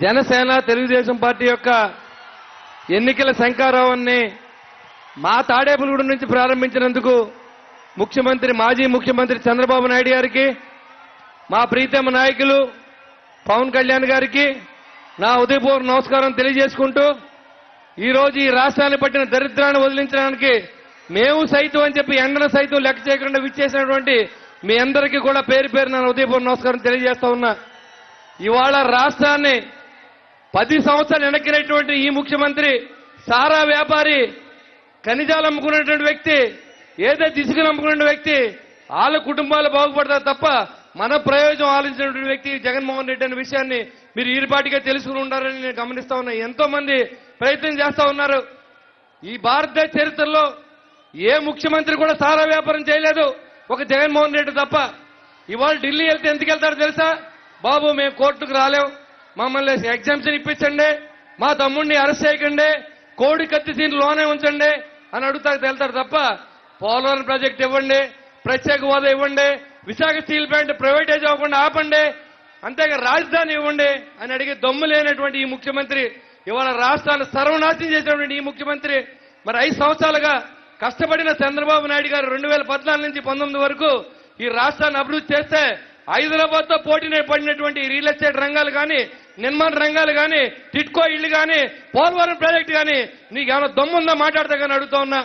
Janasena Telugu Desam party యొక్క ఎన్నికల శంఖారావాన్ని మా తాడేపల్లిగూడెం నుంచి ప్రారంభించినందుకు మాజీ ముఖ్యమంత్రి చంద్రబాబు నాయుడు గారికి, మా ప్రీతమ నాయకులు పవన్ కళ్యాణ్ గారికి నా ఉదయపూర్వక నమస్కారం తెలియజేసుకుంటూ, ఈరోజు ఈ రాష్ట్రాన్ని పట్టిన దరిద్రాన్ని వదిలించడానికి మేము సైతం అని చెప్పి ఎండను సైతం లెక్క చేయకుండా విచ్చేసినటువంటి మీ అందరికీ కూడా పేరు పేరున ఉదయపూర్వక నమస్కారం తెలియజేస్తా ఉన్నా. ఇవాళ రాష్ట్రాన్ని 10 సంవత్సరాలు వెనక్కినటువంటి ఈ ముఖ్యమంత్రి సారా వ్యాపారి, ఖనిజాలు అమ్ముకున్నటువంటి వ్యక్తి, ఏదైతే ఇసుకలు అమ్ముకున్న వ్యక్తి, వాళ్ళ కుటుంబాలు బాగుపడతారు తప్ప మన ప్రయోజనం ఆలోచించినటువంటి వ్యక్తి జగన్మోహన్ రెడ్డి అనే విషయాన్ని మీరు ఈరిపాటిగా తెలుసుకుని ఉండాలని నేను గమనిస్తా ఉన్నా. ఎంతో మంది ప్రయత్నం చేస్తా ఉన్నారు. ఈ భారతదేశ చరిత్రలో ఏ ముఖ్యమంత్రి కూడా సారా వ్యాపారం చేయలేదు, ఒక జగన్మోహన్ రెడ్డి తప్ప. ఇవాళ ఢిల్లీ వెళ్తే ఎందుకు వెళ్తారో తెలుసా? బాబు మేము కోర్టుకు రాలేం, మమ్మల్ని ఎగ్జామ్షన్ ఇప్పించండి, మా తమ్ముడిని అరెస్ట్ చేయకండి, కోడి కత్తి సీన్ లోనే ఉంచండి అని అడుగుతాకు వెళ్తారు తప్ప పోలవరం ప్రాజెక్ట్ ఇవ్వండి, ప్రత్యేక హోదా ఇవ్వండి, విశాఖ స్టీల్ ప్లాంట్ ప్రైవేటైజ్ అవ్వకుండా ఆపండి, అంతేగా రాజధాని ఇవ్వండి అని అడిగి దమ్ము లేనటువంటి ఈ ముఖ్యమంత్రి, ఇవాళ రాష్ట్రాన్ని సర్వనాశనం చేసినటువంటి ఈ ముఖ్యమంత్రి, మరి 5 సంవత్సరాలుగా కష్టపడిన చంద్రబాబు నాయుడు గారు 2014 నుంచి 19 వరకు ఈ రాష్ట్రాన్ని అభివృద్ధి చేస్తే హైదరాబాద్ తో పోటీనే పడినటువంటి రియల్ ఎస్టేట్ రంగాలు కానీ, నిర్మాణ రంగాలు కానీ, టిట్కో ఇళ్లు కానీ, పోలవరం ప్రాజెక్టు కానీ నీకు ఏమైనా దమ్ముందా మాట్లాడతా కానీ అడుగుతా ఉన్నా.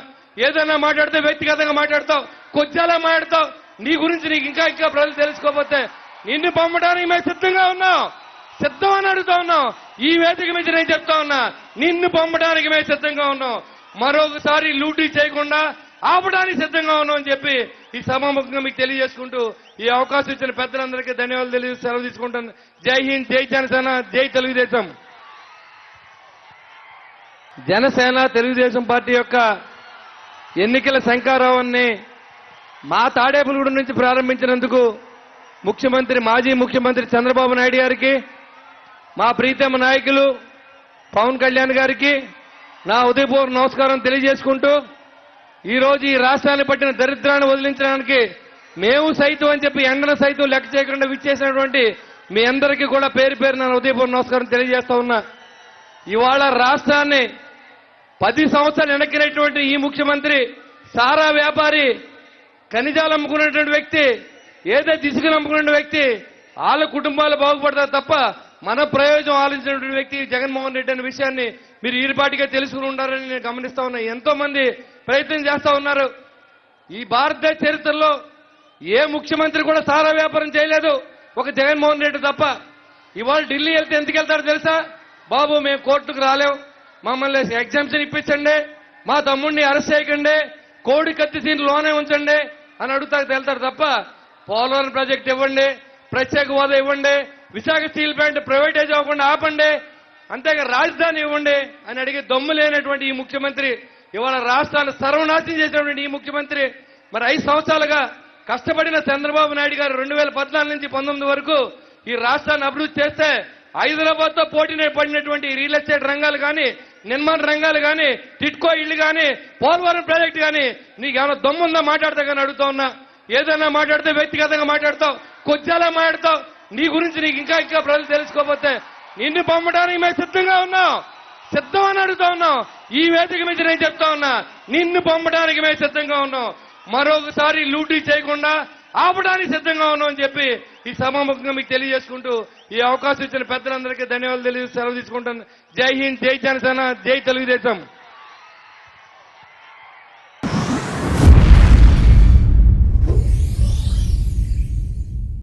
ఏదైనా మాట్లాడితే వ్యక్తిగతంగా మాట్లాడతావు, కొద్దిలా మాట్లాడతావు. నీ గురించి నీకు ఇంకా ప్రజలు తెలుసుకోకపోతే నిన్ను పంపడానికి మేము సిద్ధంగా ఉన్నాం, సిద్ధమని అడుగుతా ఉన్నాం. ఈ వేదిక మీద నేను చెప్తా ఉన్నా, నిన్ను పంపడానికి మేము సిద్ధంగా ఉన్నాం. మరొకసారి లూటీ చేయకుండా ఆపడానికి సిద్ధంగా ఉన్నాం అని చెప్పి ఈ సభాముఖంగా మీకు తెలియజేసుకుంటూ ఈ అవకాశం ఇచ్చిన పెద్దలందరికీ ధన్యవాదాలు తెలియజేసి సెలవు తీసుకుంటాను. జై హింద్, జై జనసేన, జై తెలుగుదేశం. జనసేన తెలుగుదేశం పార్టీ యొక్క ఎన్నికల శంఖారావాన్ని మా తాడేపల్లిగూడెం నుంచి ప్రారంభించినందుకు మాజీ ముఖ్యమంత్రి చంద్రబాబు నాయుడు గారికి, మా ప్రీతమ నాయకులు పవన్ కళ్యాణ్ గారికి నా ఉదయపూర్వక నమస్కారం తెలియజేసుకుంటూ, ఈరోజు ఈ రాష్ట్రాన్ని పట్టిన దరిద్రాన్ని వదిలించడానికి మేము సైతం అని చెప్పి ఎండను సైతం లెక్క చేయకుండా విచ్చేసినటువంటి మీ అందరికీ కూడా పేరు పేరున ఉదయపూర్వక నమస్కారం తెలియజేస్తా ఉన్నా. ఇవాళ రాష్ట్రాన్ని 10 సంవత్సరాలు వెనక్కినటువంటి ఈ ముఖ్యమంత్రి సారా వ్యాపారి, ఖనిజాలు అమ్ముకున్నటువంటి వ్యక్తి, ఏదైతే ఇసుకలు అమ్ముకున్న వ్యక్తి, వాళ్ళ కుటుంబాలు బాగుపడతారు తప్ప మన ప్రయోజనం ఆలోచించినటువంటి వ్యక్తి జగన్మోహన్ రెడ్డి అనే విషయాన్ని మీరు ఈరిపాటిగా తెలుసుకుని ఉండాలని నేను గమనిస్తా ఉన్నా. ఎంతో మంది ప్రయత్నం చేస్తా ఉన్నారు. ఈ భారతదేశ చరిత్రలో ఏ ముఖ్యమంత్రి కూడా సారా వ్యాపారం చేయలేదు, ఒక జగన్మోహన్ రెడ్డి తప్ప. ఇవాళ ఢిల్లీ వెళ్తే ఎందుకు వెళ్తారో తెలుసా? బాబు మేము కోర్టుకు రాలేం, మమ్మల్ని ఎగ్జామ్షన్ ఇప్పించండి, మా తమ్ముడిని అరెస్ట్ చేయకండి, కోడి కత్తి సీన్ లోనే ఉంచండి అని అడుగుతాకు వెళ్తారు తప్ప పోలవరం ప్రాజెక్ట్ ఇవ్వండి, ప్రత్యేక హోదా ఇవ్వండి, విశాఖ స్టీల్ ప్లాంట్ ప్రైవేటైజ్ అవ్వకుండా ఆపండి, అంతేగా రాజధాని ఇవ్వండి అని అడిగి దమ్ము లేనటువంటి ఈ ముఖ్యమంత్రి, ఇవాళ రాష్ట్రాన్ని సర్వనాశనం చేసినటువంటి ఈ ముఖ్యమంత్రి, మరి 5 సంవత్సరాలుగా కష్టపడిన చంద్రబాబు నాయుడు గారు 2014 నుంచి 19 వరకు ఈ రాష్ట్రాన్ని అభివృద్ధి చేస్తే హైదరాబాద్ తో పోటీనే పడినటువంటి రియల్ ఎస్టేట్ రంగాలు కానీ, నిర్మాణ రంగాలు కానీ, టిట్కో ఇళ్లు కానీ, పోలవరం ప్రాజెక్టు కానీ నీకు ఏమైనా దమ్ముందా మాట్లాడతా కానీ అడుగుతా ఉన్నా. ఏదైనా మాట్లాడితే వ్యక్తిగతంగా మాట్లాడతావు, కొద్దిలా మాట్లాడతావు. నీ గురించి నీకు ఇంకా ప్రజలు తెలుసుకోకపోతే నిన్ను పంపడానికి మేము సిద్ధంగా ఉన్నాం, సిద్ధమని అడుగుతా ఉన్నాం. ఈ వేదిక మీద నేను చెప్తా ఉన్నా, నిన్ను పంపడానికి మేము సిద్ధంగా ఉన్నాం. మరొకసారి లూటీ చేయకుండా ఆపడానికి సిద్ధంగా ఉన్నాం అని చెప్పి ఈ సభాముఖంగా మీకు తెలియజేసుకుంటూ ఈ అవకాశం ఇచ్చిన పెద్దలందరికీ ధన్యవాదాలు తెలియజేసి సెలవు తీసుకుంటాను. జై హింద్, జై జనసేన, జై తెలుగుదేశం.